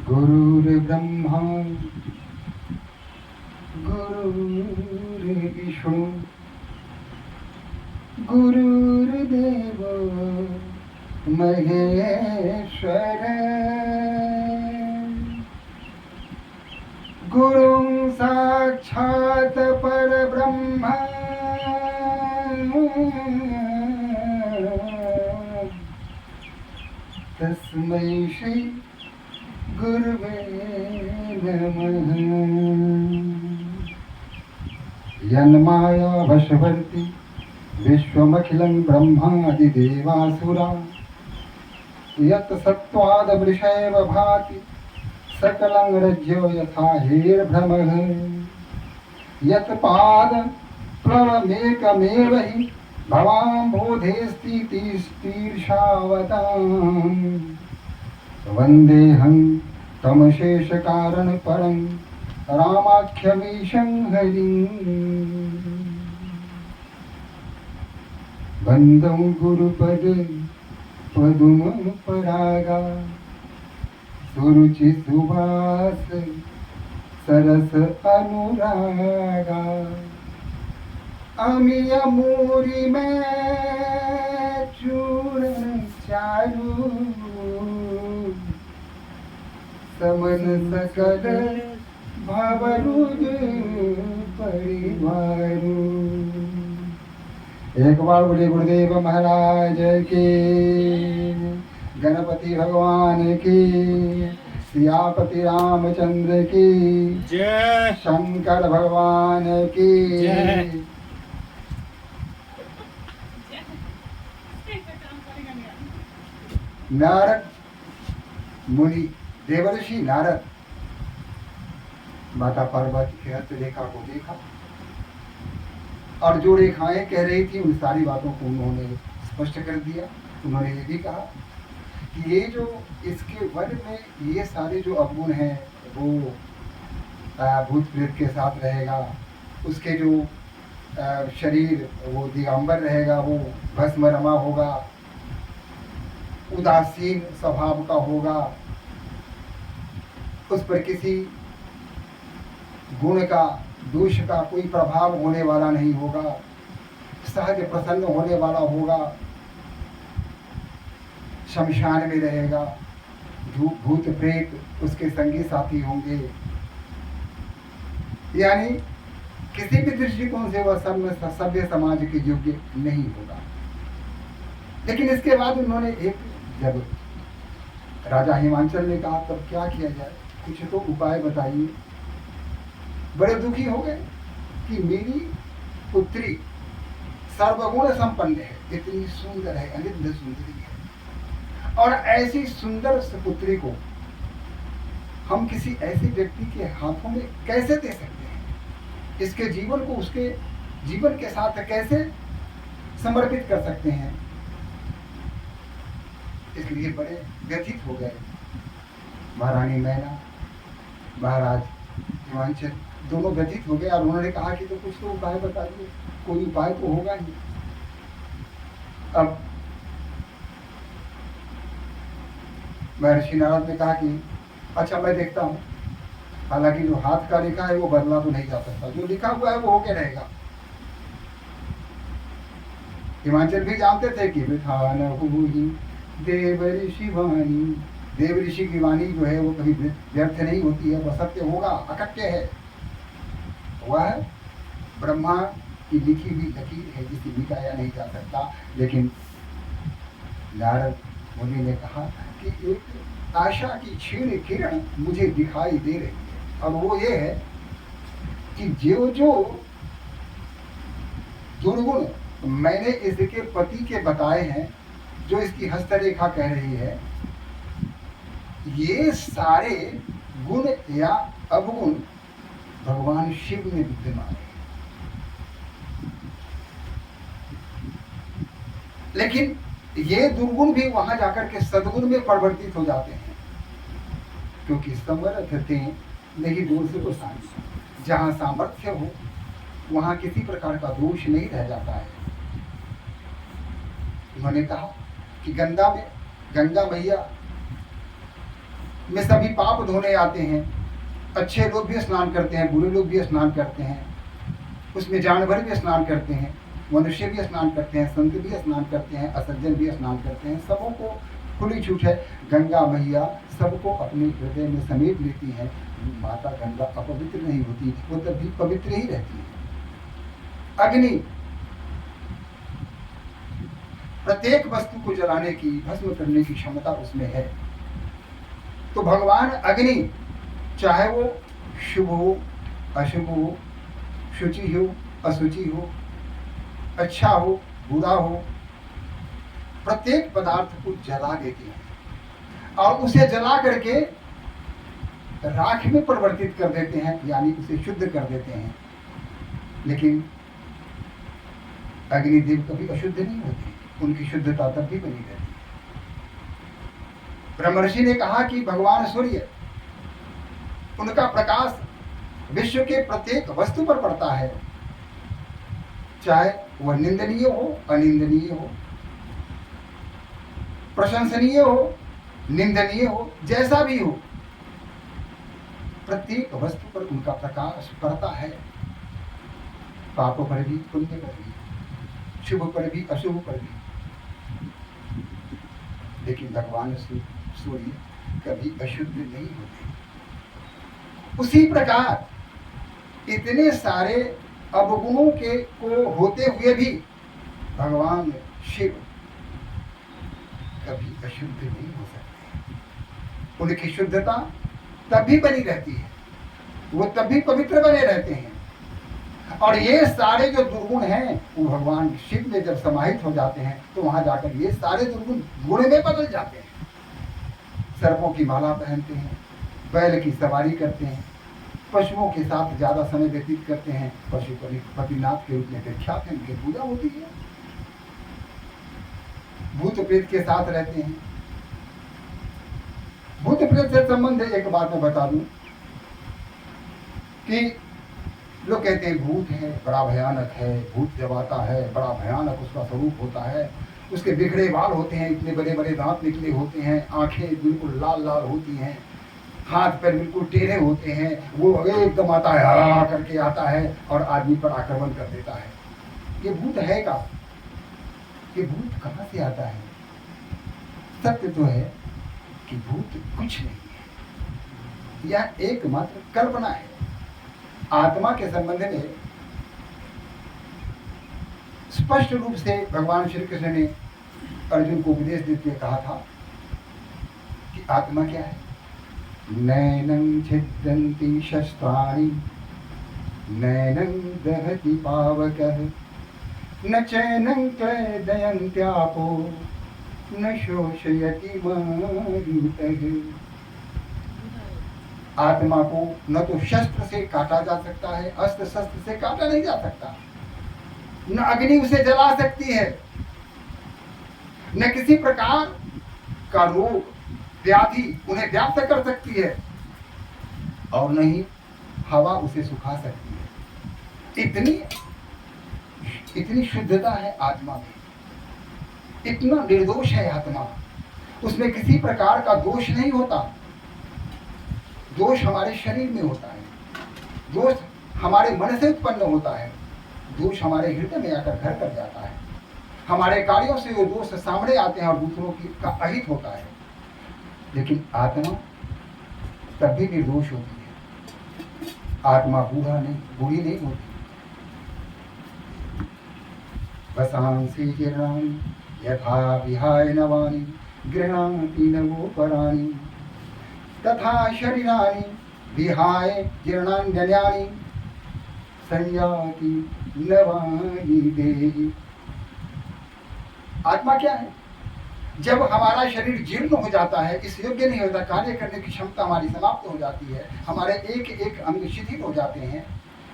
गुरुर्ब्रह्मा गुरुर्विष्णु गुरुर्देवो महेश्वर गुरुं साक्षात् परब्रह्म तस्मै श्री गुरुवे नमः। यन्माया वशवर्ति विश्वमखिलं ब्रह्मादिदेवासुरा यत् सत्त्वादमृषैव भाति सकलं रज्जो यथा हेर्भ्रमः यत् पाद प्लवमेकमेव हि भवाम्बोधेस्तीर्षावताम् वन्देऽहं तमशेषकारणपरं रामाख्यमीशं हरिम् वन्दं गुरुपद पदुमपरागा सुरुचि सुवास सरस अनुरागा अमिय मूरी में चूर्ण चारू समन सकल भवरुज परिवारू। एक बार बोले गुरुदेव महाराज की, गणपति भगवान की, सियापति रामचंद्र की जय, शंकर भगवान की जय। नारद मुनि देवर्षि नारद माता पार्वती के हस्त रेखा को देखा और जो रेखाएं कह रही थी उन सारी बातों को उन्होंने स्पष्ट कर दिया। उन्होंने ये भी कहा कि ये जो इसके वन में ये सारे जो अवगुण हैं वो भूत प्रेत के साथ रहेगा, उसके जो शरीर वो दिगंबर रहेगा, वो भस्म रमा होगा, उदासीन स्वभाव का होगा, उस पर किसी गुण का दोष का कोई प्रभाव होने वाला नहीं होगा, सहज प्रसन्न होने वाला होगा, शमशान में रहेगा, भूत प्रेत उसके संगी साथी होंगे, यानी किसी भी दृष्टिकोण से वह सभ्य समाज के योग्य नहीं होगा। लेकिन इसके बाद उन्होंने जब राजा हिमांचल ने कहा तब क्या किया जाए, कुछ तो उपाय बताइए। बड़े दुखी हो गए कि मेरी पुत्री सर्वगुण संपन्न है, इतनी सुंदर है, अनिद्य सुंदरी है, और ऐसी सुंदर पुत्री को हम किसी ऐसे व्यक्ति के हाथों में कैसे दे सकते हैं, इसके जीवन को उसके जीवन के साथ कैसे समर्पित कर सकते हैं। इसलिए बड़े व्यथित हो गए महारानी मैना, महाराज हिमांचल, दोनों व्यथित हो गए और उन्होंने कहा कि तो कुछ तो उपाय बताइए, कोई उपाय तो होगा ही। अब महर्षि नारद ने कहा कि अच्छा मैं देखता हूँ, हालांकि जो हाथ का लिखा है वो बदला तो नहीं जा सकता, जो लिखा हुआ है वो होके रहेगा। हिमांचल भी जानते थे कि विधान हुई देव ऋषि वाणी, देव ऋषि की वाणी जो है वो कभी व्यर्थ नहीं होती है, वह सत्य होगा, अकट्य है। वह ब्रह्मा की लिखी हुई लकीर है जिसे मिटाया नहीं जा सकता। लेकिन नारद मुनि ने कहा कि एक आशा की क्षीण किरण मुझे दिखाई दे रही है, और वो ये है कि जो जो दुर्गुण मैंने इसके पति के बताए हैं, जो इसकी हस्तरेखा कह रही है, ये सारे गुण या अवगुण भगवान शिव में विद्यमान है। लेकिन ये दुर्गुण भी वहां जाकर के सद्गुण में परिवर्तित हो जाते हैं, क्योंकि समर्थते नहीं दूर से को सामर्थ्य, जहां सामर्थ्य हो वहां किसी प्रकार का दोष नहीं रह जाता है। उन्होंने कहा कि गंगा मैया में सभी पाप धोने आते हैं, अच्छे लोग भी स्नान करते हैं, बुरे लोग भी स्नान करते हैं, उसमें जानवर भी स्नान करते हैं, मनुष्य भी स्नान करते हैं, संत भी स्नान करते हैं, असज्जन भी स्नान करते हैं, सबों को खुली छूट है। गंगा मैया सबको अपने हृदय में समेट लेती है। माता गंगा अपवित्र नहीं होती, वो तब भी पवित्र ही रहती है। अग्नि प्रत्येक वस्तु को जलाने की, भस्म करने की क्षमता उसमें है। तो भगवान अग्नि, चाहे वो शुभ हो, अशुभ हो, शुचि हो, अशुचि हो, अच्छा हो, बुरा हो, प्रत्येक पदार्थ को जला देते हैं और उसे जला करके राख में परिवर्तित कर देते हैं, यानी उसे शुद्ध कर देते हैं। लेकिन अग्निदेव कभी अशुद्ध नहीं होते, उनकी शुद्धता तब भी बनी रहती है। ब्रह्मर्षि ने कहा कि भगवान सूर्य, उनका प्रकाश विश्व के प्रत्येक वस्तु पर पड़ता है, चाहे वह निंदनीय हो, अनिंदनीय हो, प्रशंसनीय हो, निंदनीय हो, जैसा भी हो, प्रत्येक वस्तु पर उनका प्रकाश पड़ता है। पाप पर भी, पुण्य पर भी, शुभ पर भी, अशुभ पर भी। लेकिन भगवान सूर्य कभी अशुद्ध नहीं होते। उसी प्रकार इतने सारे अवगुणों के को होते हुए भी भगवान शिव कभी अशुद्ध नहीं हो सकते। उनकी शुद्धता तब भी बनी रहती है, वो तब भी पवित्र बने रहते हैं। और ये सारे जो दुर्गुण हैं वो भगवान शिव में जब समाहित हो जाते हैं तो वहां जाकर ये सारे दुर्गुण गुण में बदल जाते हैं। सर्पों की माला पहनते हैं, बैल की सवारी करते हैं, पशुओं के साथ ज्यादा समय व्यतीत करते हैं, पशुपतिनाथ के रूप में विख्यात है, उनकी पूजा होती है, भूत प्रेत के साथ रहते हैं। भूत प्रेत से संबंध एक बात मैं बता दूं कि लोग कहते हैं भूत है, बड़ा भयानक है, भूत जब आता है बड़ा भयानक उसका स्वरूप होता है, उसके बिखरे बाल होते हैं, इतने बड़े बड़े दांत निकले होते हैं, आंखें बिल्कुल लाल लाल होती हैं, हाथ पैर बिल्कुल टेढ़े होते हैं, वो एकदम आता है, हा करके आता है और आदमी पर आक्रमण कर देता है। ये भूत है का? ये भूत कहाँ से आता है? सत्य तो है कि भूत कुछ नहीं है, यह एकमात्र कल्पना है। आत्मा के संबंध में स्पष्ट रूप से भगवान श्री कृष्ण ने अर्जुन को उपदेश देते कहा था कि आत्मा क्या है? नैनं छिद्यन्ति शस्त्राणि नैनं दहति पावकः न चैनं क्लेदयन्त्यापो न शोषयति मारुतः। आत्मा को न तो शस्त्र से काटा जा सकता है, अस्त्र शस्त्र से काटा नहीं जा सकता, न अग्नि उसे जला सकती है, न किसी प्रकार का रोग व्याधि उन्हें व्याप्त कर सकती है, और न ही हवा उसे सुखा सकती है। इतनी शुद्धता है आत्मा में, इतना निर्दोष है आत्मा, उसमें किसी प्रकार का दोष नहीं होता। दोष हमारे शरीर में होता है, दोष हमारे मन से उत्पन्न होता है, दोष हमारे हृदय में आकर घर कर जाता है, हमारे कार्यों से वो दोष सामने आते हैं और दूसरों की का अहित होता है। लेकिन आत्मा तब भी निर्दोष होती है, आत्मा बुरी नहीं होती। वसांसि जीर्णानि यथा विहाय नवानि गृह्णाति नवोपराणि तथा शरीराणि विहाय जीर्णान्यन्यानि संयाति नवानि देहि। आत्मा क्या है? जब हमारा शरीर जीर्ण हो जाता है, इस योग्य नहीं होता, कार्य करने की क्षमता हमारी समाप्त हो जाती है, हमारे एक एक अंग शिथिल हो जाते हैं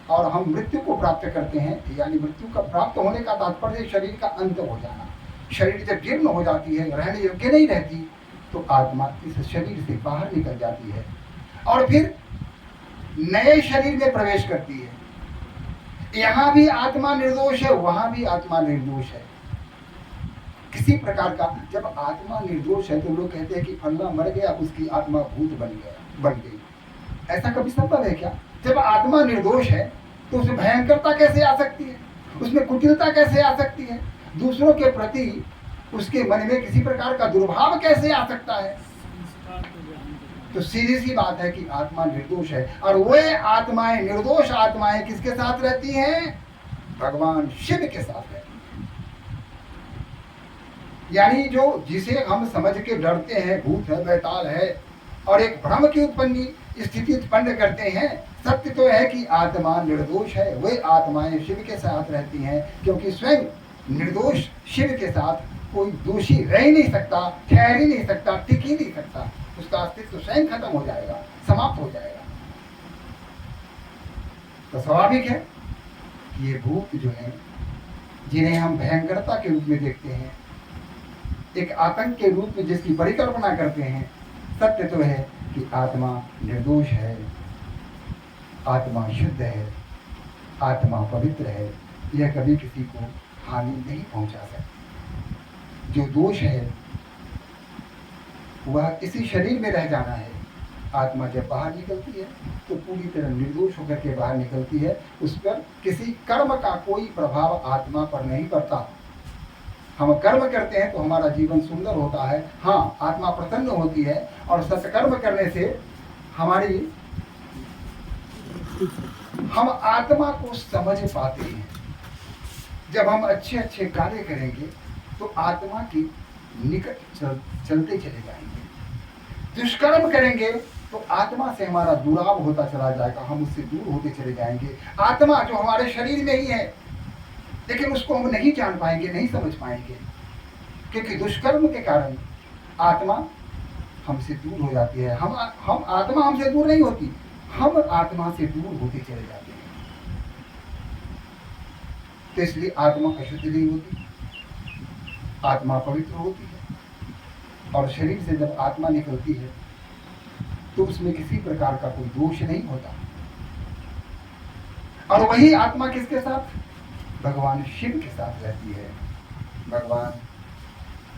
और हम मृत्यु को प्राप्त करते हैं। यानी मृत्यु का प्राप्त होने का तात्पर्य शरीर का अंत हो जाना। शरीर जब जीर्ण हो जाती है, रहने योग्य नहीं रहती, तो आत्मा इस शरीर से बाहर निकल जाती है और फिर नए शरीर में प्रवेश करती है। यहाँ भी आत्मा निर्दोष है, वहां भी आत्मा निर्दोष है। किसी प्रकार का जब आत्मा निर्दोष है तो लोग कहते हैं कि फल्ला मर गया, उसकी आत्मा भूत बन गई। ऐसा कभी संभव है क्या? जब आत्मा निर्दोष है तो उसमें भयंकरता कैसे आ सकती है, उसमें कुटिलता कैसे आ सकती है, दूसरों के प्रति उसके मन में किसी प्रकार का दुर्भाव कैसे आ सकता है? तो सीधी सी बात है कि आत्मा निर्दोष है। और वे आत्माएं, निर्दोष आत्माएं किसके साथ रहती हैं? भगवान शिव के साथ रहती हैं। यानी जो जिसे हम समझ के डरते हैं, भूत है, बैताल है, और एक भ्रम की उत्पत्ति स्थिति उत्पन्न करते हैं, सत्य तो है कि आत्मा निर्दोष है। वे आत्माएं शिव के साथ रहती हैं, क्योंकि स्वयं निर्दोष शिव के साथ कोई दोषी रह ही नहीं सकता, ठहर ही नहीं सकता, टिक ही नहीं सकता। उसका अस्तित्व स्वयं खत्म हो जाएगा, समाप्त हो जाएगा। तो स्वाभाविक है कि ये भूत जो है, जिन्हें हम भयंकरता के रूप में देखते हैं, एक आतंक के रूप में जिसकी परिकल्पना करते हैं, सत्य तो है कि आत्मा निर्दोष है, आत्मा शुद्ध है, आत्मा पवित्र है। यह कभी किसी को हानि नहीं पहुंचा सकती। जो दोष है वह इसी शरीर में रह जाना है। आत्मा जब बाहर निकलती है तो पूरी तरह निर्दोष होकर के बाहर निकलती है। उस पर किसी कर्म का कोई प्रभाव आत्मा पर नहीं पड़ता। हम कर्म करते हैं तो हमारा जीवन सुंदर होता है, हाँ, आत्मा प्रसन्न होती है और सत्कर्म करने से हम आत्मा को समझ पाते हैं। जब हम अच्छे अच्छे कार्य करेंगे तो आत्मा की निकट चलते चले जाएंगे। दुष्कर्म करेंगे तो आत्मा से हमारा दुराव होता चला जाएगा, हम उससे दूर होते चले जाएंगे। आत्मा जो हमारे शरीर में ही है, लेकिन उसको हम नहीं जान पाएंगे, नहीं समझ पाएंगे, क्योंकि दुष्कर्म के कारण आत्मा हमसे दूर हो जाती है। हम आत्मा हमसे दूर नहीं होती, हम आत्मा से दूर होते चले जाते हैं। तो इसलिए आत्मा अशुद्ध नहीं होती, आत्मा पवित्र होती है। और शरीर से जब आत्मा निकलती है तो उसमें किसी प्रकार का कोई दोष नहीं होता। और वही आत्मा किसके साथ? भगवान शिव के साथ रहती है। भगवान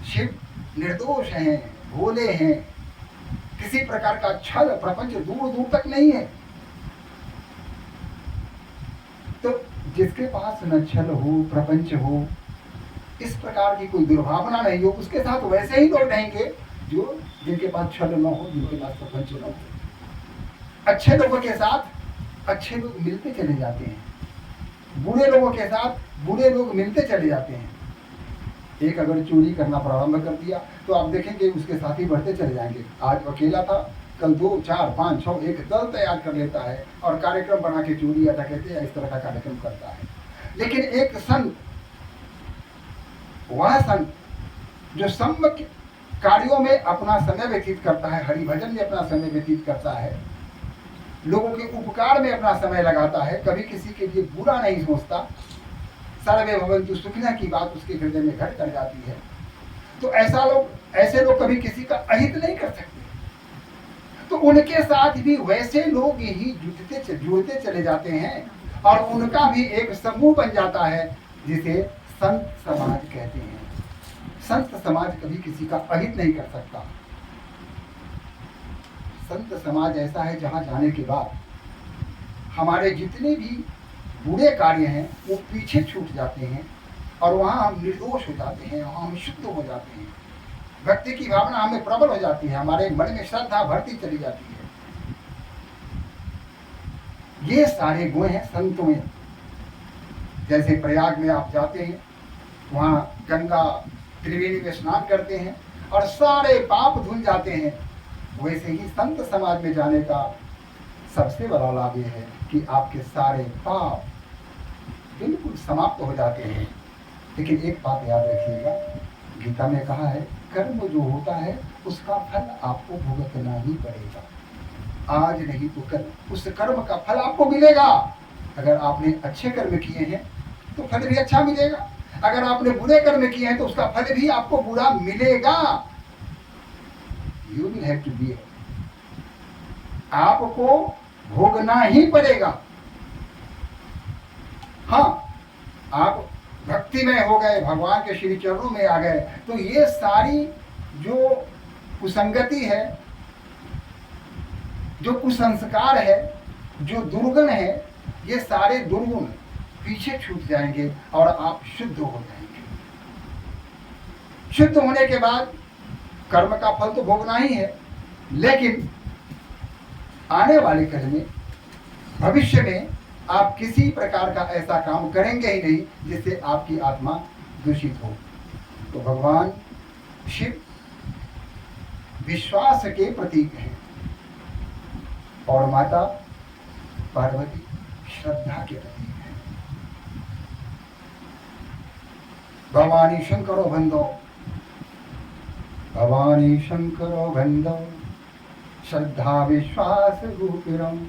शिव निर्दोष हैं, भोले हैं, किसी प्रकार का छल प्रपंच दूर दूर तक नहीं है। तो जिसके पास न छल हो, प्रपंच हो, इस प्रकार की कोई दुर्भावना नहीं हो, उसके साथ वैसे ही लोग रहेंगे जो जिनके पास छल न हो, जिनके पास प्रपंच न हो। अच्छे लोगों के साथ अच्छे लोग मिलते चले जाते हैं, बुरे लोगों के साथ बुरे लोग मिलते चले जाते हैं। एक अगर चोरी करना प्रारंभ कर दिया तो आप देखेंगे उसके साथी बढ़ते चले जाएंगे। आज अकेला था, कल 2, 4, 5, 6 एक दल तैयार कर लेता है और कार्यक्रम बना के चोरी या डकैती या इस तरह का कार्यक्रम करता है। लेकिन एक संत, वह संत जो सम्यक कार्यों में अपना समय व्यतीत करता है, हरि भजन में अपना समय व्यतीत करता है, लोगों के उपकार में अपना समय लगाता है, कभी किसी के लिए बुरा नहीं सोचता, सर्वे भवन्तु सुखिनः की बात उसके हृदय में घट कर जाती है, तो ऐसे लोग कभी किसी का अहित नहीं कर सकते। तो उनके साथ भी वैसे लोग ही जुड़ते चले जाते हैं और उनका भी एक समूह बन जाता है जिसे संत समाज कहते हैं। संत समाज कभी किसी का अहित नहीं कर सकता। संत समाज ऐसा है जहां जाने के बाद हमारे जितने भी बुरे कार्य हैं वो पीछे छूट जाते हैं और वहां हम निर्दोष हो जाते हैं, वहां हम शुद्ध हो जाते हैं, भक्ति की भावना हमें प्रबल हो जाती है, हमारे मन में श्रद्धा बढ़ती चली जाती है। ये सारे गुण हैं संतों में। जैसे प्रयाग में आप जाते हैं, वहां गंगा त्रिवेणी में स्नान करते हैं और सारे पाप धुल जाते हैं, वैसे ही संत समाज में जाने का सबसे बड़ा लाभ यह है कि आपके सारे पाप बिल्कुल समाप्त हो जाते हैं। लेकिन एक बात याद रखिएगा, गीता में कहा है कर्म जो होता है उसका फल आपको भुगतना ही पड़ेगा, आज नहीं तो कल उस कर्म का फल आपको मिलेगा। अगर आपने अच्छे कर्म किए हैं तो फल भी अच्छा मिलेगा, अगर आपने बुरे कर्म किए हैं तो उसका फल भी आपको बुरा मिलेगा। You will have to be, आपको भोगना ही पड़ेगा। हाँ, आप भक्ति में हो गए, भगवान के श्री चरणों में आ गए, तो ये सारी जो कुसंगति है, जो कुसंस्कार है, जो दुर्गुण है, ये सारे दुर्गुण पीछे छूट जाएंगे और आप शुद्ध हो जाएंगे। शुद्ध होने के बाद कर्म का फल तो भोगना ही है, लेकिन आने वाले कल में, भविष्य में आप किसी प्रकार का ऐसा काम करेंगे ही नहीं जिससे आपकी आत्मा दूषित हो। तो भगवान शिव विश्वास के प्रतीक हैं और माता पार्वती श्रद्धा के प्रतीक हैं। भवानी शंकरो बंदो, भवानी शंकरो बंदो, श्रद्धा विश्वास रूपिणम्,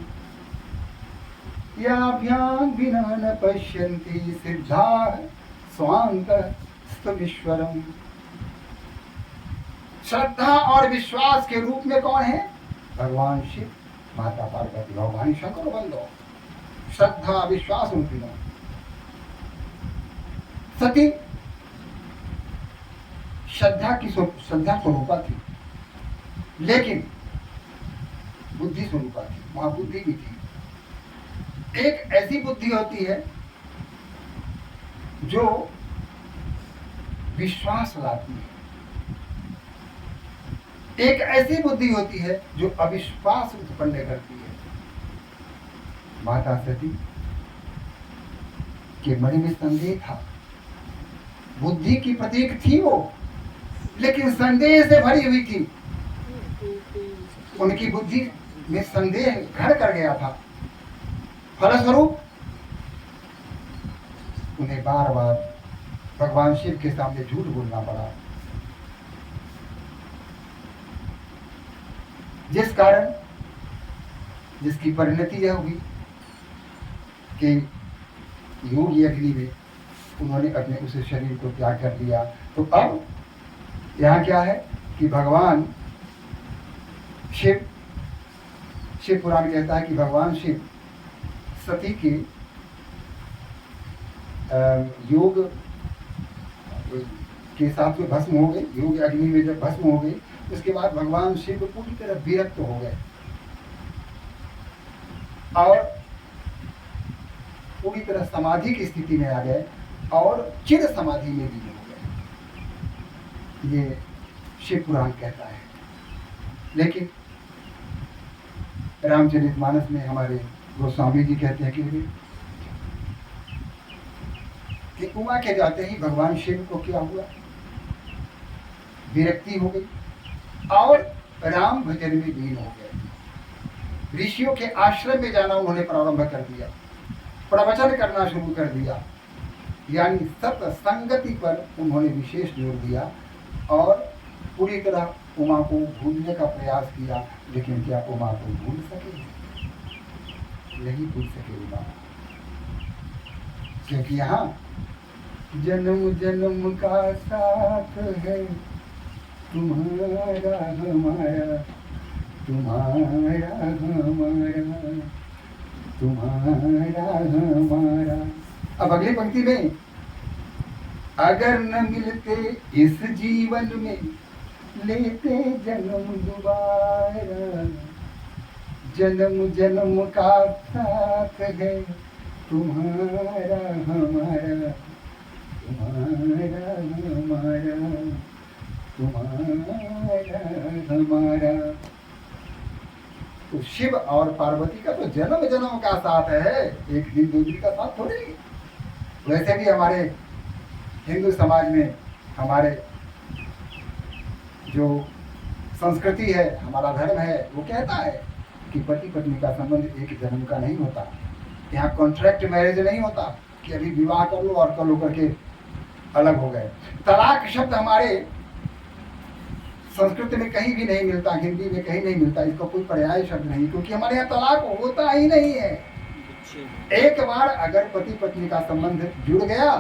याभ्यां विना न पश्यन्ति सिद्धाः स्वान्तस्तमीश्वरम्। श्रद्धा और विश्वास के रूप में कौन है? भगवान शिव, माता पार्वती, भगवान शंकर बंदो, श्रद्धा विश्वास रूपिणो। सती श्रद्धा स्वरूपा थी, लेकिन बुद्धि स्वरूपा थी, वहां बुद्धि भी थी। एक ऐसी बुद्धि होती है जो विश्वास लाती है, एक ऐसी बुद्धि होती है जो अविश्वास उत्पन्न करती है। माता सती के मन में संदेह था, बुद्धि की प्रतीक थी वो, लेकिन संदेह से भरी हुई थी। उनकी बुद्धि में संदेह घर कर गया था, फलस्वरूप उन्हें बार बार भगवान शिव के सामने झूठ बोलना पड़ा, जिस कारण जिसकी परिणति यह हुई कि योगी अग्नि में उन्होंने अपने उस शरीर को त्याग कर दिया। तो अब यहाँ क्या है कि भगवान शिव, शिव पुराण कहता है कि भगवान शिव सती के योग के साथ में भस्म हो गए, योग अग्नि में जब भस्म हो गई, उसके बाद भगवान शिव पूरी तरह विरक्त हो गए और पूरी तरह समाधि की स्थिति में आ गए और चिर समाधि में भी हो गए, ये शिव पुराण कहता है। लेकिन रामचरितमानस में हमारे गोस्वामी जी कहते हैं कि उमा के जाते ही भगवान शिव को क्या हुआ, विरक्ति हो गई और राम भजन में लीन हो गए। ऋषियों के आश्रम में जाना उन्होंने प्रारंभ कर दिया, प्रवचन करना शुरू कर दिया, यानी सत्संगति पर उन्होंने विशेष जोर दिया और पूरी तरह उमा को भूलने का प्रयास किया। लेकिन क्या उमा को भूल सके? नहीं भूल सके उमा, क्योंकि यहाँ जन्म जन्म का साथ है तुम्हारा हमारा, तुम्हारा हमारा, तुम्हारा हमारा। अब अगली पंक्ति में, अगर न मिलते इस जीवन में लेते जन्म दोबारा, जन्म जन्म का साथ है तुम्हारा हमारा, तुम्हारा हमारा, तुम्हारा हमारा। तो शिव और पार्वती का तो जन्म जन्म का साथ है, एक दिन दो दिन का साथ थोड़ी। वैसे भी हमारे हिंदू समाज में, हमारे जो संस्कृति है, हमारा धर्म है, वो कहता है कि पति पत्नी का संबंध एक जन्म का नहीं होता। यहाँ कॉन्ट्रैक्ट मैरिज नहीं होता कि अभी विवाह कर लो और कल होकर के अलग हो गए। तलाक शब्द हमारे संस्कृत में कहीं भी नहीं मिलता, हिंदी में कहीं नहीं मिलता, इसका कोई पर्याय शब्द नहीं, क्योंकि हमारे यहाँ तलाक होता ही नहीं है। एक बार अगर पति पत्नी का संबंध जुड़ गया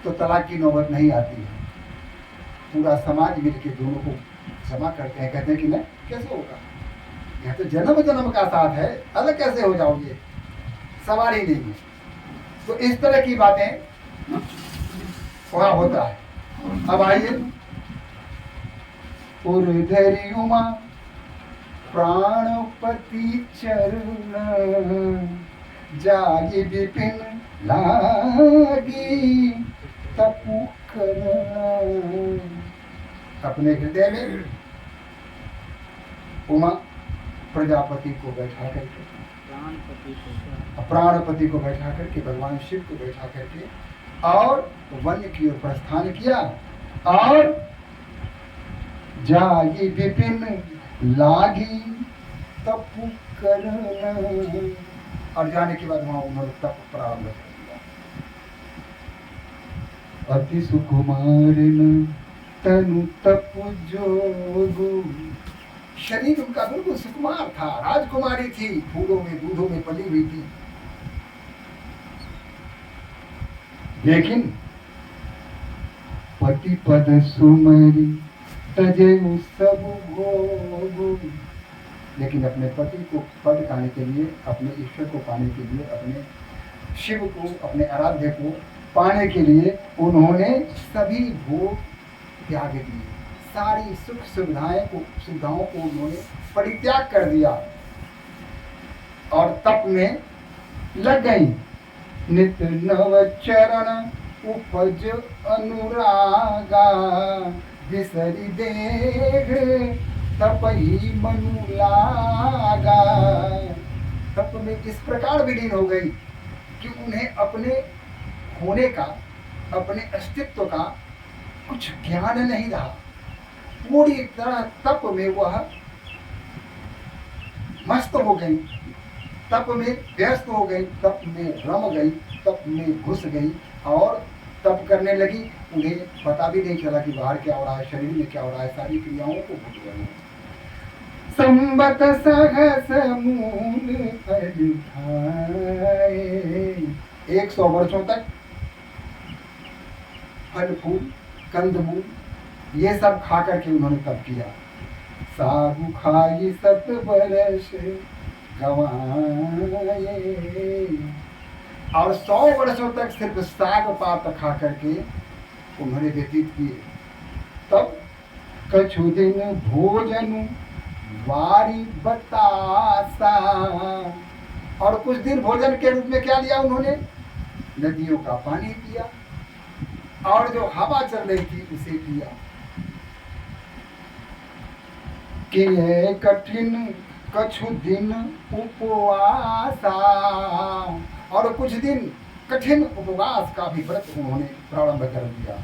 तो तलाक की नौबत नहीं आती है। पूरा समाज मिलकर दोनों को क्षमा करते हैं, कहते हैं कि नहीं, कैसे होगा, यह तो जन्म जन्म का साथ है, अलग कैसे हो जाओगे, सवाल ही नहीं है। तो इस तरह की बातें वहां होता है। अब आइए, उर्धरी उमा प्राणपति चरण, जागी विपिन लागी तपु करण। अपने हृदय में उमा प्रजापति को बैठा करके, प्राणपति को बैठा करके, भगवान शिव को बैठा करके और वन की ओर प्रस्थान किया। और जागी विपिन लागी तपु करण, और जाने के बाद वहां उन्होंने तप प्रारंभ कर दिया। अति सुकुमार तनु तपु जोगु, शरीर उनका बिल्कुल सुकुमार था, राजकुमारी थी, फूलों में दूधों में पली हुई थी। लेकिन पति पद सुमरी तजेउ सब भोगु, लेकिन अपने पति को पद पाने के लिए, अपने ईश्वर को पाने के लिए, अपने शिव को, अपने आराध्य को पाने के लिए उन्होंने सभी भोग त्याग दिए, सारी सुख सुविधाओं को उन्होंने परित्याग कर दिया और तप में लग गई। नित नव चरण उपज अनुरागा, बिसरी देह तपहि मनु लागा। तप में इस प्रकार विलीन हो गई कि उन्हें अपने होने का, अपने अस्तित्व का कुछ ज्ञान नहीं रहा। पूरी तरह तप में वह मस्त हो गई, तप में व्यस्त हो गई, तप में रम गई, तप में घुस गई और तप करने लगी। उन्हें पता भी नहीं चला कि बाहर क्या हो रहा है, शरीर में क्या हो रहा है, सारी क्रियाओं को भूल गई। संबत सहस मूल फल खाए, 100 वर्षों तक फल फूल कंदमूल ये सब खा करके उन्होंने तप किया। सागु खाई 7 वर्ष गवाए, और 100 वर्षों तक सिर्फ साग पात खा करके उन्होंने व्यतीत किए। तब कछु दिन भोजन वारी बतासा, और कुछ दिन भोजन के रूप में क्या लिया उन्होंने, नदियों का पानी पिया और जो हवा चल रही थी उसे पिया। किए कठिन कछु दिन उपवासा, और कुछ दिन कठिन उपवास का भी व्रत उन्होंने प्रारंभ कर दिया।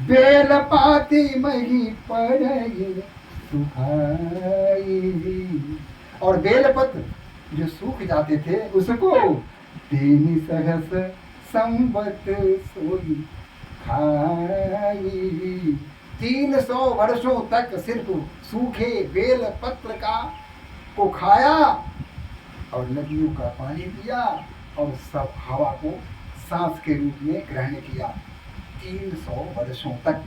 बेल पाती मही पड़ई सुखाई, और बेलपत्र जो सूख जाते थे उसको 3 सहस संवत सोई खाई। 300 वर्षों तक सिर्फ सूखे बेल पत्र का को खाया और नदियों का पानी पिया और सब हवा को सांस के रूप में ग्रहण किया 300 वर्षों तक।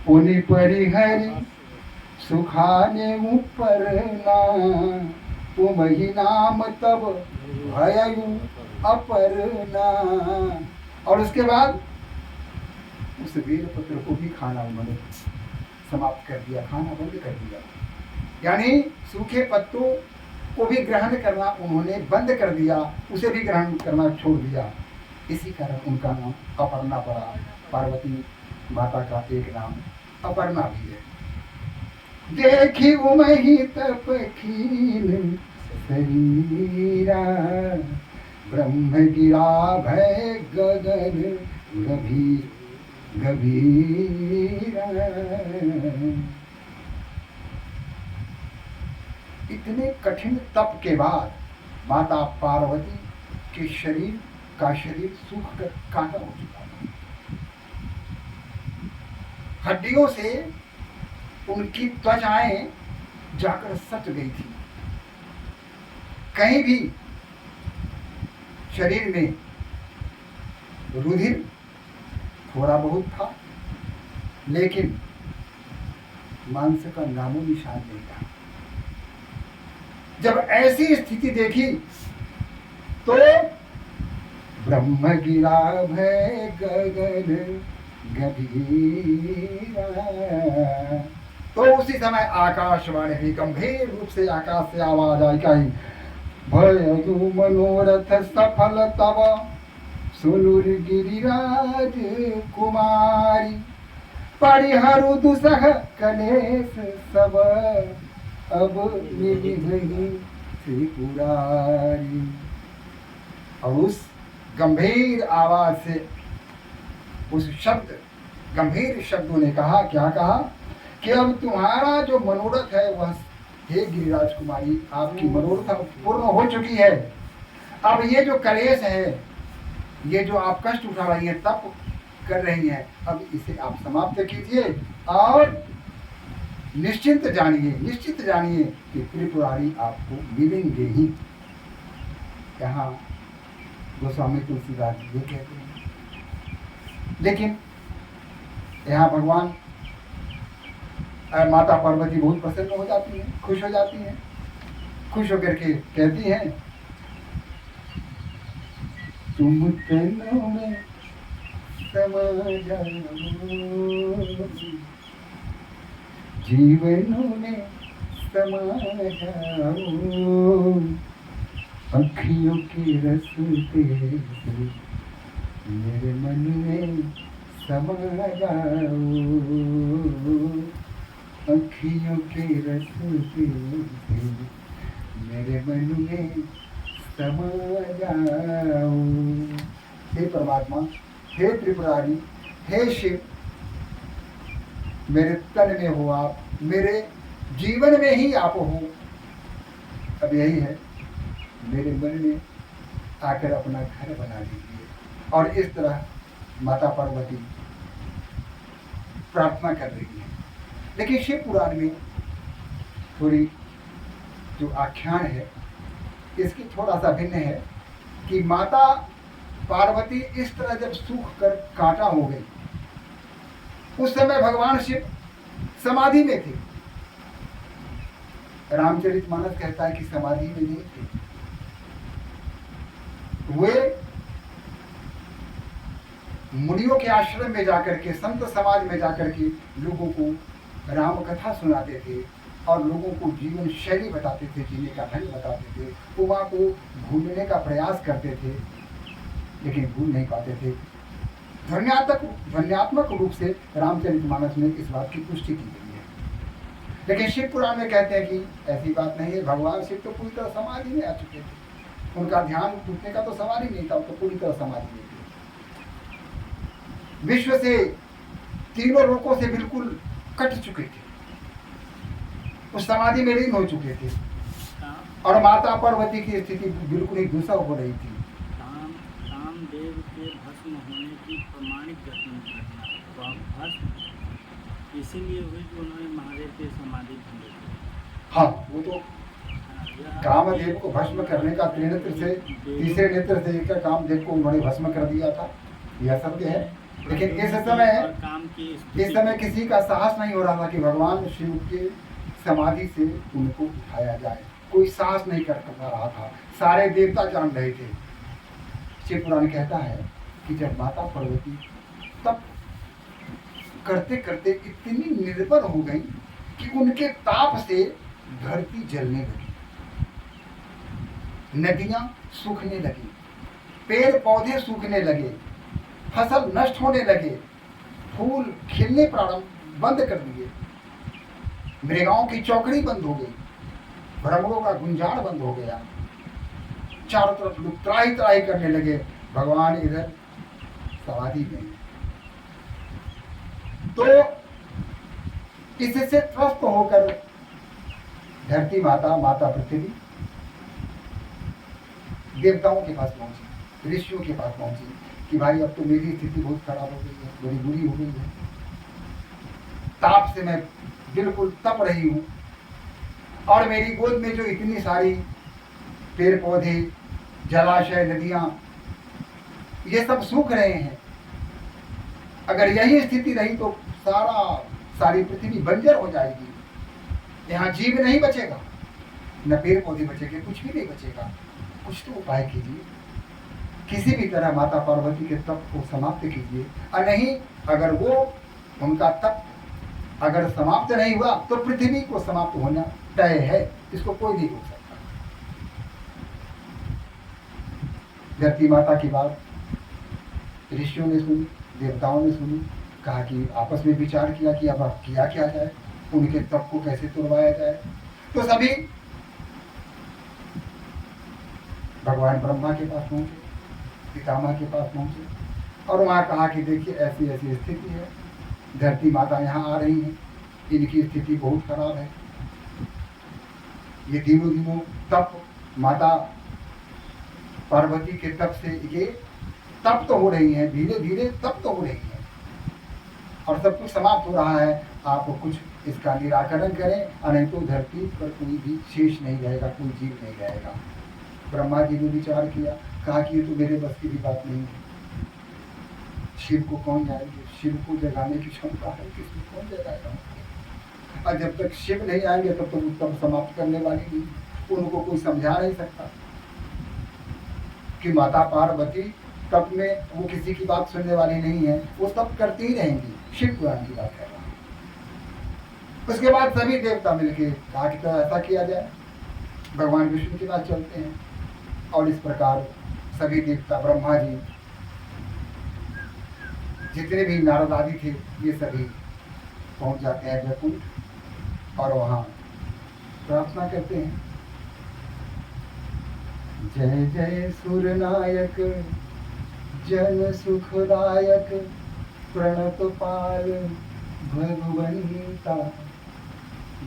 उन्हीं परिहरि सुखाने ऊपर ना, तुमहि नाम तब भययु अपरना। और उसके बाद उस बेल पत्र को भी खाना उन्होंने समाप्त कर दिया, खाना बंद कर दिया, यानी सूखे पत्तों को भी ग्रहण करना उन्होंने बंद कर दिया, उसे भी ग्रहण करना छोड़ दिया। इसी कारण उनका नाम अपर्णा पड़ा। पार्वती माता का एक नाम अपर्णा भी है। देखी उमहि तप कीन शरीरा, ब्रह्म गिरा भय गगन गभीर गभीरा। इतने कठिन तप के बाद माता पार्वती के शरीर का शरीर सूख कर कांटा हो चुका था। हड्डियों से उनकी त्वचाएं जाकर सट गई थी। कहीं भी शरीर में रुधिर थोड़ा बहुत था, लेकिन मांस का नामो निशान नहीं था। जब ऐसी स्थिति देखी तो ब्रह्म गिरा भय गगन गंभीरा, तो उसी समय आकाशवाणी भी गंभीर रूप से आकाश से आवाज आई कही, भयगु मनोरथ सफल तव सुनुर गिरिराज कुमारी, परिहरु दुसह कलेश सब अब निभिहि त्रिपुरारी। और उस गंभीर आवाज से, उस गंभीर शब्दों ने कहा, क्या कहा कि अब तुम्हारा जो मनोरथ है वह, हे गिरिराज कुमारी, आपकी मनोरथ पूर्ण हो चुकी है। अब ये जो कलेश है, ये जो आप कष्ट उठा रही है, तप कर रही हैं, अब इसे आप समाप्त कीजिए और निश्चिंत जानिए कि त्रिपुरारी आपको मिलेंगे ही। यहाँ गोस्वामी तुलसीदास जी ये कहते हैं। लेकिन यहाँ भगवान माता पार्वती बहुत प्रसन्न हो जाती हैं, खुश हो जाती हैं। खुश होकर के कहती हैं, तुम तनों में समा जाओ, जीवनों में समा जाओ, अखियों के रस्ते मेरे मन में समा जाओ, अखियों के रस्ते मेरे मन में समा जाओ। हे परमात्मा, हे त्रिपुरारी, हे शिव, मेरे तन में हो आप, मेरे जीवन में ही आप हो। अब यही है, मेरे मन में आकर अपना घर बना लीजिए। और इस तरह माता पार्वती प्रार्थना कर रही है। लेकिन शिव पुराण में थोड़ी जो आख्यान है इसकी थोड़ा सा भिन्न है कि माता पार्वती इस तरह जब सूख कर कांटा हो गई, उस समय भगवान शिव समाधि में थे। रामचरितमानस कहता है कि समाधि में नहीं थे, वे मुनियों के आश्रम में जाकर के, संत समाज में जाकर के लोगों को राम कथा सुनाते थे और लोगों को जीवन शैली बताते थे, जीने का ढंग बताते थे, उमा को भूलने का प्रयास करते थे, लेकिन भूल नहीं पाते थे। ध्वन्यात्मक रूप से रामचरितमानस में इस बात की पुष्टि की गई है। लेकिन शिव पुराण में कहते हैं कि ऐसी बात नहीं है। भगवान शिव तो पूरी तरह समाधि में आ चुके थे, उनका ध्यान टूटने का तो सवाल ही नहीं था, तो पूरी तरह समाधि में थे। विश्व से, तीनों लोकों से बिल्कुल कट चुके थे, उस समाधि में लीन हो चुके थे। और माता पार्वती की स्थिति बिल्कुल ही दुस्सह हो रही थी। कामदेव के भस्म होने की प्रमाणिक घटना, वह भस्म इसीलिए हुई कि उन्होंने महादेव के समाधि भंग की। हाँ, वो तो कामदेव को भस्म करने का त्रिनेत्र से, तीसरे नेत्र से लेकर कामदेव को उन्होंने भस्म कर दिया था, यह सत्य है। लेकिन इस समय किसी का साहस नहीं हो रहा था कि भगवान शिव के समाधि से उनको उठाया जाए, कोई साहस नहीं कर रहा था, सारे देवता जान रहे थे। शिव पुराण कहता है कि जब माता पार्वती तब करते करते इतनी निर्बल हो गई कि उनके ताप से धरती जलने लगी, नदियां सूखने लगी, पेड़ पौधे सूखने लगे, फसल नष्ट होने लगे, फूल खिलने प्रारंभ बंद कर दिए, मृगाओं की चौकड़ी बंद हो गई, भ्रमरों का गुंजाड़ बंद हो गया, चारों तरफ लोग त्राही त्राही करने लगे। भगवान इधर समाधि में। तो इससे त्रस्त होकर धरती माता, माता पृथ्वी देवताओं के पास पहुंची, ऋषियों के पास पहुंची कि भाई अब तो मेरी स्थिति बहुत खराब हो गई है, बड़ी बुरी हो गई है। ताप से मैं बिल्कुल तप रही हूँ, और मेरी गोद में जो इतनी सारी पेड़ पौधे, जलाशय, नदियाँ, ये सब सूख रहे हैं। अगर यही स्थिति रही तो सारी पृथ्वी बंजर हो जाएगी, यहाँ जीव नहीं बचेगा, न पेड़ पौधे बचेंगे, कुछ भी नहीं बचेगा। कुछ तो उपाय कीजिए, किसी भी तरह माता पार्वती के तप को समाप्त कीजिए। और नहीं, अगर वो उनका तप अगर समाप्त नहीं हुआ तो पृथ्वी को समाप्त होना तय है, इसको कोई नहीं रोक सकता। धरती माता की बात ऋषियों ने सुनी, देवताओं ने सुनी, कहा कि आपस में विचार किया कि अब किया क्या जाए, उनके तप को कैसे तोड़वाया जाए। तो सभी भगवान ब्रह्मा के पास पहुंचे, पितामह के पास पहुंचे, और वहां कहा कि देखिए ऐसी ऐसी स्थिति है, धरती माता यहाँ आ रही हैं, इनकी स्थिति बहुत खराब है। ये दिनों दिनों तप, माता पार्वती के तप से ये तप तो हो रही है, धीरे धीरे तप तो हो रही है, और सब कुछ समाप्त हो रहा है। आप कुछ इसका निराकरण करें, और नहीं तो धरती पर कोई भी शेष नहीं रहेगा, कोई जीव नहीं रहेगा। ब्रह्मा जी ने विचार किया, कहा कि ये तो मेरे बस की भी बात नहीं है, शिव को कौन जाएंगे, शिव को जगाने की क्षमता है, किसी कौन जगाएगा। और जब तक शिव नहीं आएंगे तब तक उत्तम समाप्त करने वाली नहीं, उनको कोई समझा नहीं सकता कि माता पार्वती तप में वो किसी की बात सुनने वाली नहीं है, वो तप करती ही रहेंगी। शिव पुराण की बात कर रहा हूँ। उसके बाद सभी देवता मिलके कहा कि तो ऐसा किया जाए, भगवान विष्णु के पास चलते हैं, और इस प्रकार सभी देवता, ब्रह्मा जी, जितने भी नारद आदि थे, ये सभी पहुंच जाते हैं वैकुंठ, और वहां प्रार्थना करते हैं, जय जय सुरनायक जन सुखदायक प्रणत पाल भगवंता,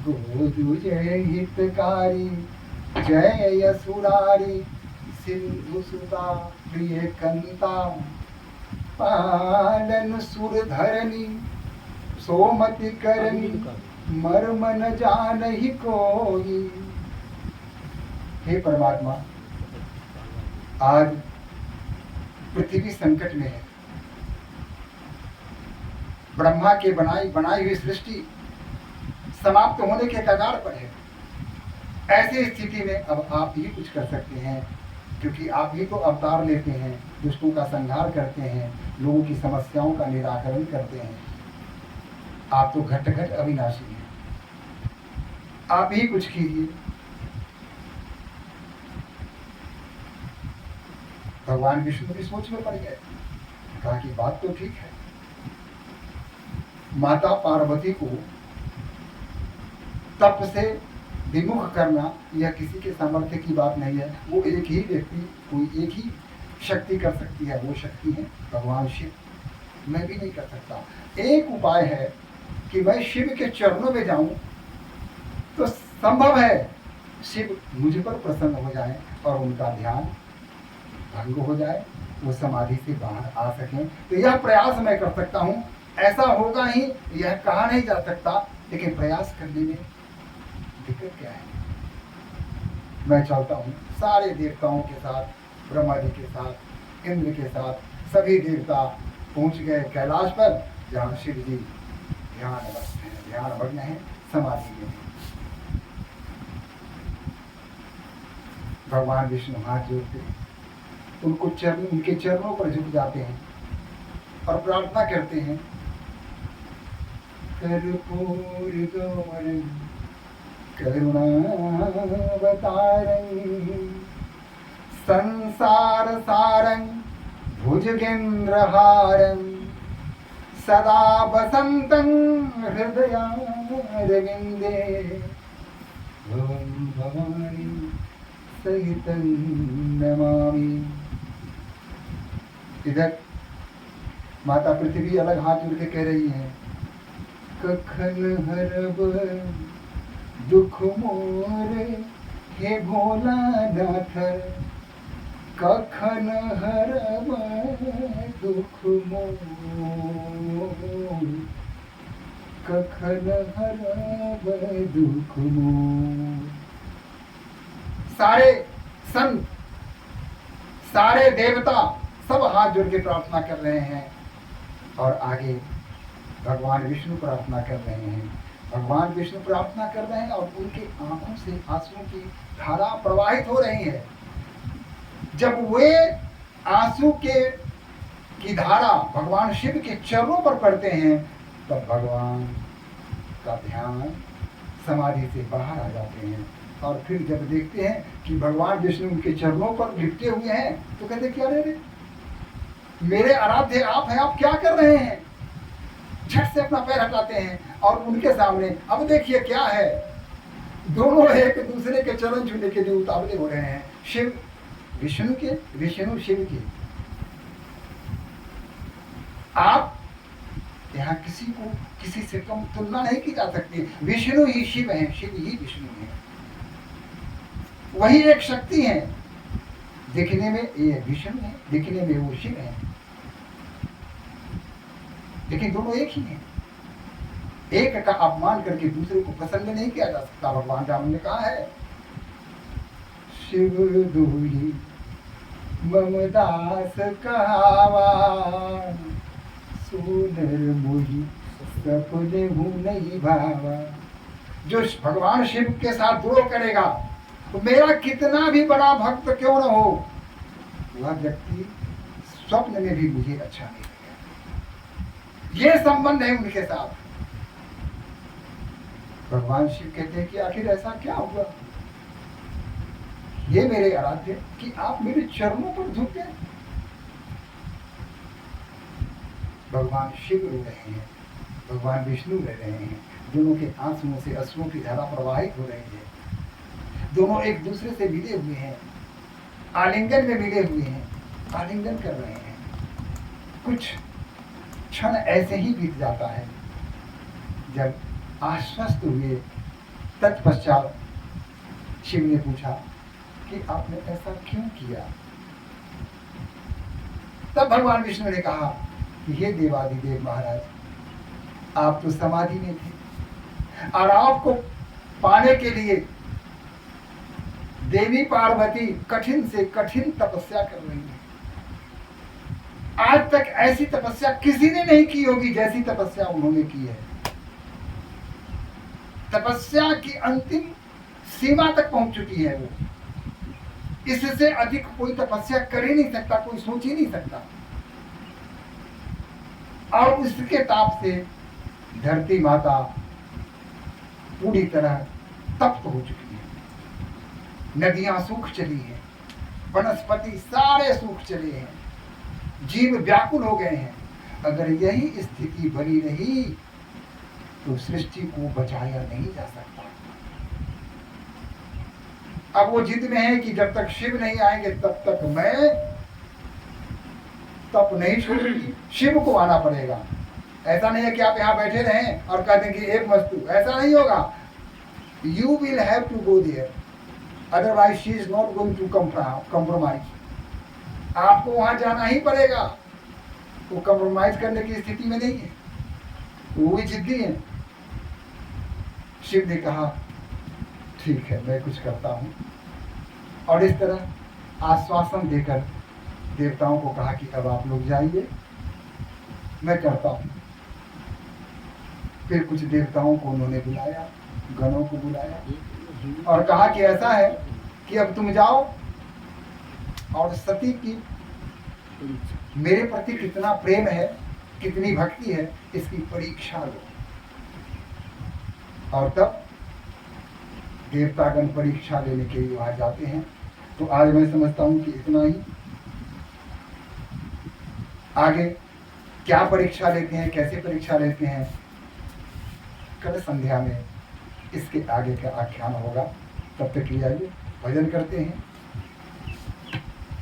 गोदु जय हितकारी जय यसुरारी सिंधु सुता प्रिय कंता, पालन सुर धरनी सोमति करनी मर्म न जानहि कोई। हे परमात्मा, आज पृथ्वी संकट में है, ब्रह्मा के बनाई हुई सृष्टि समाप्त होने के कगार पर है। ऐसी स्थिति में अब आप ही कुछ कर सकते हैं, क्योंकि आप ही तो अवतार लेते हैं, दुष्टों का संहार करते हैं, लोगों की समस्याओं का निराकरण करते हैं। आप तो घट घट अविनाशी हैं, आप ही कुछ कीजिए। भगवान विष्णु की सोच में पड़ गए, कहा कि बात तो ठीक है, माता पार्वती को तप से विमुख करना यह किसी के सामर्थ्य की बात नहीं है। वो एक ही व्यक्ति, कोई एक ही शक्ति कर सकती है, वो शक्ति है भगवान शिव। मैं भी नहीं कर सकता। एक उपाय है कि मैं शिव के चरणों में जाऊं तो संभव है शिव मुझ पर प्रसन्न हो जाए और उनका ध्यान भंग हो जाए, वो समाधि से बाहर आ सकें। तो यह प्रयास मैं कर सकता हूँ। ऐसा होगा ही यह कहा नहीं जा सकता, लेकिन प्रयास करने में दिक्कत क्या है। मैं चाहता हूँ सारे देवताओं के साथ, ब्रह्मा जी के साथ, इंद्र के साथ, सभी देवता पहुँच गए कैलाश पर, जहाँ शिव जी ध्यानमग्न है, समाधि में। भगवान विष्णु हाथ जोड़ते हैं, उनके चरणों पर झुक जाते हैं और प्रार्थना करते हैं, कर्पूर गौरं करुणावतारं संसार सारं भुजगेन्द्रहारं सदा वसन्तं हृदयारविन्दे भवं भवानी सहितं नमामि। इधर माता पृथ्वी अलग हाथ जोड़ के कह रही है, कखन हरब दुख मोरे हे भोलानाथ, कखन हरब दुख मोर। कखन हरब दुख मोर। सारे संत, सारे देवता सब हाथ जोड़ के प्रार्थना कर रहे हैं और आगे भगवान विष्णु प्रार्थना कर रहे हैं। भगवान विष्णु प्रार्थना कर रहे हैं और उनकी आंखों से आंसुओं की धारा प्रवाहित हो रही है। जब वे आंसू की धारा भगवान शिव के चरणों पर पड़ते हैं तब भगवान का ध्यान समाधि से बाहर आ जाते हैं और फिर जब देखते हैं कि भगवान विष्णु उनके चरणों पर लिपटे हुए हैं तो कहते क्या रे मेरे आराध्य आप हैं, आप क्या कर रहे हैं। झट से अपना पैर हटाते हैं और उनके सामने अब देखिए क्या है, दोनों एक दूसरे के चरण छूने के लिए उतावले हो रहे हैं। शिव विष्णु के, विष्णु शिव के। आप यहाँ किसी को किसी से कम तुलना नहीं की जा सकती। विष्णु ही शिव है, शिव ही विष्णु है, वही एक शक्ति है। दिखने में ये विष्णु है, दिखने में वो शिव है, लेकिन दोनों एक ही हैं। एक का अपमान करके दूसरे को प्रसन्न नहीं किया जा सकता। भगवान राम ने कहा है शिव दुही मम दास कहावा, सुनर मोही सपने हूँ नहीं भावा। जो भगवान शिव के साथ द्रोह करेगा तो मेरा कितना भी बड़ा भक्त क्यों न हो, वह व्यक्ति स्वप्न में भी मुझे अच्छा नहीं लगेगा। ये संबंध है उनके साथ। भगवान शिव कहते हैं कि आखिर ऐसा क्या हुआ, ये मेरे आराध्य कि आप मेरे चरणों पर झुके। भगवान शिव रो रहे हैं, भगवान विष्णु रह रहे हैं। दोनों के आंसुओं से अश्रुओं की धारा प्रवाहित हो रही है। दोनों एक दूसरे से मिले हुए हैं, आलिंगन में मिले हुए हैं, आलिंगन कर रहे हैं। कुछ क्षण ऐसे ही बीत जाता है। जब आश्वस्त हुए तत्पश्चात शिव ने पूछा कि आपने ऐसा क्यों किया। तब भगवान विष्णु ने कहा कि हे देवादिदेव महाराज, आप तो समाधि में थे और आपको पाने के लिए देवी पार्वती कठिन से कठिन तपस्या कर रही है। आज तक ऐसी तपस्या किसी ने नहीं की होगी जैसी तपस्या उन्होंने की है। तपस्या की अंतिम सीमा तक पहुंच चुकी है वो। इससे अधिक कोई तपस्या कर ही नहीं सकता, कोई सोच ही नहीं सकता। और उसके ताप से धरती माता पूरी तरह तप्त हो चुकी है। नदियां सूख चली हैं, वनस्पति सारे सूख चले हैं, जीव व्याकुल हो गए हैं। अगर यही स्थिति बनी रही तो सृष्टि को बचाया नहीं जा सकता। अब वो जिद में है कि जब तक शिव नहीं आएंगे तब तक मैं तप नहीं छोड़ूंगी, शिव को आना पड़ेगा। ऐसा नहीं है कि आप यहाँ बैठे रहें और कह दें कि एक वस्तु, ऐसा नहीं होगा। You will have to go there, otherwise she is not going to compromise. आपको वहां जाना ही पड़ेगा। वो कॉम्प्रोमाइज करने की स्थिति में नहीं है, वो भी जिद्दी है। शिव ने कहा ठीक है, मैं कुछ करता हूँ। और इस तरह आश्वासन देकर देवताओं को कहा कि अब आप लोग जाइए, मैं करता हूँ। फिर कुछ देवताओं को उन्होंने बुलाया, गणों को बुलाया और कहा कि ऐसा है कि अब तुम जाओ और सती की मेरे प्रति कितना प्रेम है, कितनी भक्ति है, इसकी परीक्षा लो। और तब देवतागण परीक्षा लेने के लिए वहां जाते हैं। तो आज मैं समझता हूं कि इतना ही। आगे क्या परीक्षा लेते हैं, कैसे परीक्षा लेते हैं, कल संध्या में इसके आगे का आख्यान होगा। तब तक लिए आइए भजन करते हैं।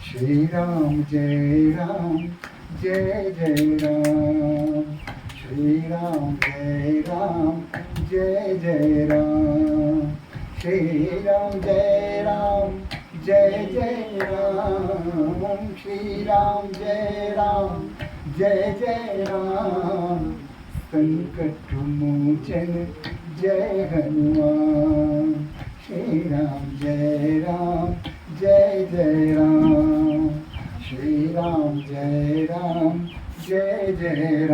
श्री राम जय राम जय जय राम, श्री राम जय राम जय जय राम, श्री राम जय राम जय जय राम, श्री राम जय राम जय जय राम। संकट मोचन जय हनुमान। श्री राम जय राम जय जय राम। श्री राम जय राम जय जय राम।